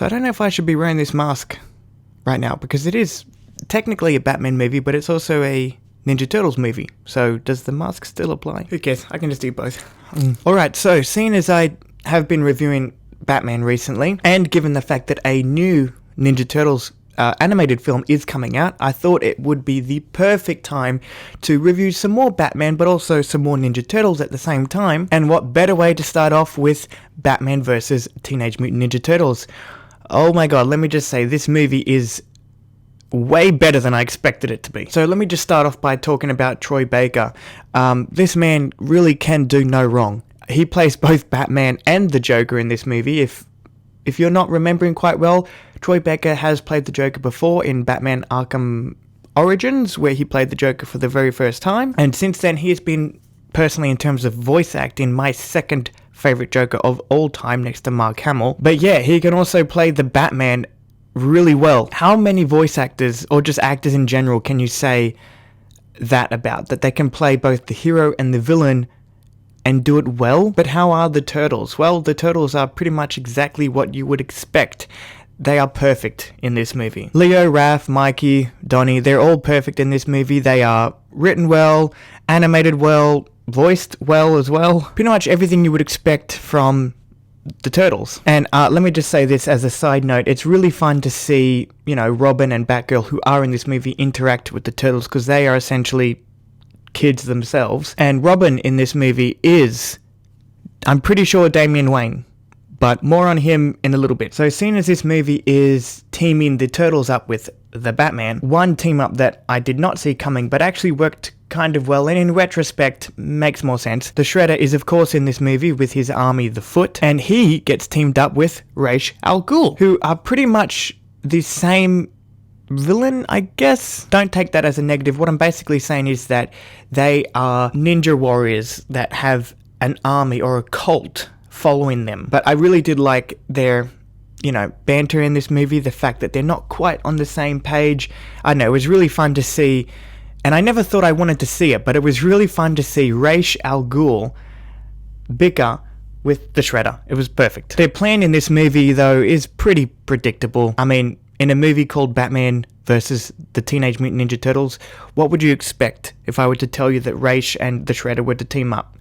So I don't know if I should be wearing this mask right now, because it is technically a Batman movie, but it's also a Ninja Turtles movie. So does the mask still apply? Who cares? I can just do both. Alright, so seeing as I have been reviewing Batman recently, and given the fact that a new Ninja Turtles animated film is coming out, I thought it would be the perfect time to review some more Batman, but also some more Ninja Turtles at the same time. And what better way to start off with Batman vs. Teenage Mutant Ninja Turtles. Oh my god, let me just say, this movie is way better than I expected it to be. So let me just start off by talking about Troy Baker. This man really can do no wrong. He plays both Batman and the Joker in this movie. If you're not remembering quite well, Troy Baker has played the Joker before in Batman Arkham Origins, where he played the Joker for the very first time. And since then, he has been, personally in terms of voice acting, my second favorite Joker of all time, next to Mark Hamill. But yeah, he can also play the Batman really well. How many voice actors, or just actors in general, can you say that about? That they can play both the hero and the villain and do it well? But how are the Turtles? Well, the Turtles are pretty much exactly what you would expect. They are perfect in this movie. Leo, Raph, Mikey, Donnie, they're all perfect in this movie. They are written well, animated well, voiced well as well. Pretty much everything you would expect from the Turtles. And let me just say this as a side note, it's really fun to see, Robin and Batgirl, who are in this movie, interact with the Turtles, because they are essentially kids themselves. And Robin in this movie is, I'm pretty sure, Damian Wayne, but more on him in a little bit. So seeing as this movie is teaming the Turtles up with the Batman, one team up that I did not see coming but actually worked kind of well, and in retrospect makes more sense. The Shredder is of course in this movie with his army, the Foot, and he gets teamed up with Ra's al Ghul, who are pretty much the same villain, I guess. Don't take that as a negative. What I'm basically saying is that they are ninja warriors that have an army or a cult following them. But I really did like their, banter in this movie, the fact that they're not quite on the same page. I don't know, it was really fun to see, and I never thought I wanted to see it, but it was really fun to see Ra's al Ghul bicker with the Shredder. It was perfect. Their plan in this movie, though, is pretty predictable. I mean, in a movie called Batman versus the Teenage Mutant Ninja Turtles, what would you expect if I were to tell you that Ra's and the Shredder were to team up?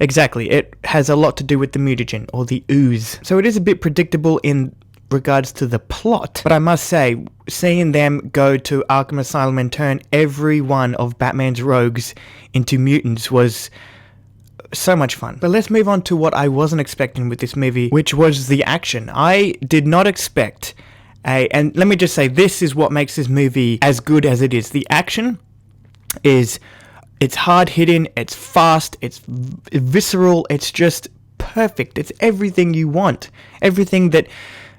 Exactly, it has a lot to do with the mutagen, or the ooze. So it is a bit predictable in regards to the plot, but I must say, seeing them go to Arkham Asylum and turn every one of Batman's rogues into mutants was so much fun. But let's move on to what I wasn't expecting with this movie, which was the action. I did not expect and let me just say, this is what makes this movie as good as it is. The action is, it's hard-hitting, it's fast, it's visceral, it's just perfect. It's everything you want. Everything that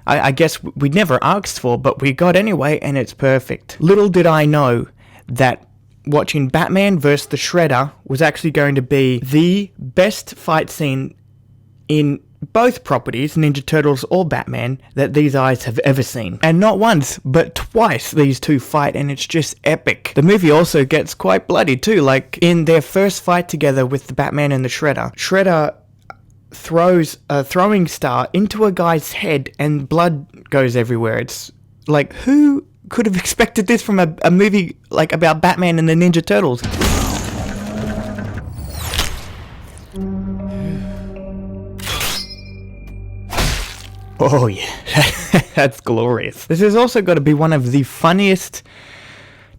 I guess we never asked for, but we got anyway, and it's perfect. Little did I know that watching Batman vs. the Shredder was actually going to be the best fight scene in both properties, Ninja Turtles or Batman, that these eyes have ever seen. And not once, but twice these two fight, and it's just epic. The movie also gets quite bloody too, like in their first fight together with the Batman and the Shredder. Shredder throws a throwing star into a guy's head and blood goes everywhere. It's like, who could have expected this from a movie like about Batman and the Ninja Turtles? Oh yeah, that's glorious. This has also got to be one of the funniest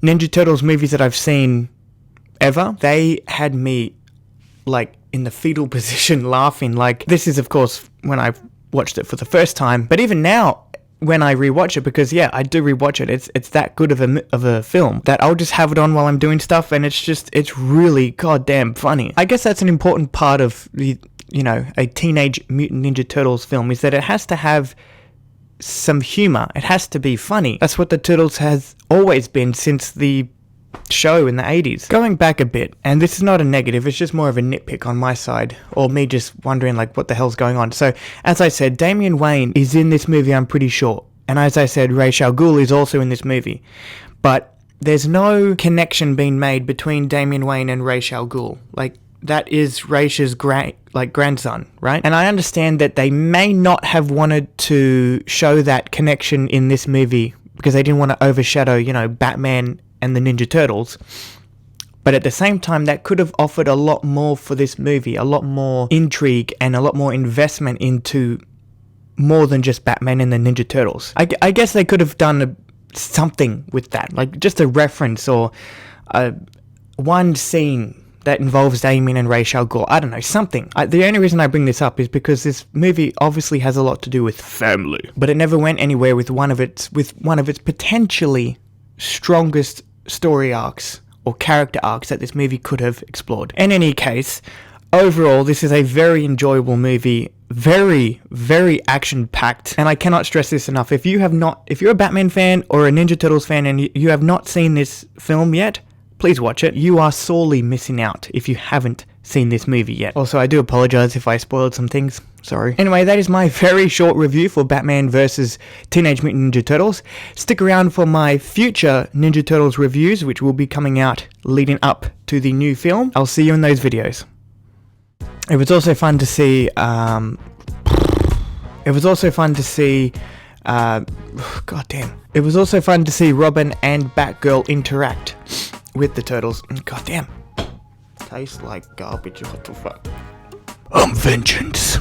Ninja Turtles movies that I've seen ever. They had me like in the fetal position laughing. Like, this is of course when I watched it for the first time, but even now when I rewatch it, because yeah, I do rewatch it, it's that good of a film that I'll just have it on while I'm doing stuff, and it's really goddamn funny. I guess that's an important part of the, a Teenage Mutant Ninja Turtles film, is that it has to have some humor. It has to be funny. That's what the Turtles has always been since the show in the 80s. Going back a bit, and this is not a negative, it's just more of a nitpick on my side, or me just wondering like what the hell's going on. So, as I said, Damian Wayne is in this movie, I'm pretty sure. And as I said, Ra's al Ghul is also in this movie. But there's no connection being made between Damian Wayne and Ra's al Ghul. Like, that is Raisha's grandson, right? And I understand that they may not have wanted to show that connection in this movie because they didn't want to overshadow, Batman and the Ninja Turtles. But at the same time, that could have offered a lot more for this movie, a lot more intrigue and a lot more investment into more than just Batman and the Ninja Turtles. I guess they could have done something with that, like just a reference or one scene that involves Damien and Ra's al Ghul. I don't know, something. The only reason I bring this up is because this movie obviously has a lot to do with family, but it never went anywhere with one of its potentially strongest story arcs or character arcs that this movie could have explored. In any case, overall, this is a very enjoyable movie, very, very action-packed, and I cannot stress this enough. If you're a Batman fan or a Ninja Turtles fan and you have not seen this film yet, please watch it. You are sorely missing out if you haven't seen this movie yet. Also, I do apologize if I spoiled some things. Sorry. Anyway, that is my very short review for Batman vs. Teenage Mutant Ninja Turtles. Stick around for my future Ninja Turtles reviews, which will be coming out leading up to the new film. I'll see you in those videos. It was also fun to see, God damn. It was also fun to see Robin and Batgirl interact with the Turtles. God damn. Tastes like garbage, what the fuck. Vengeance.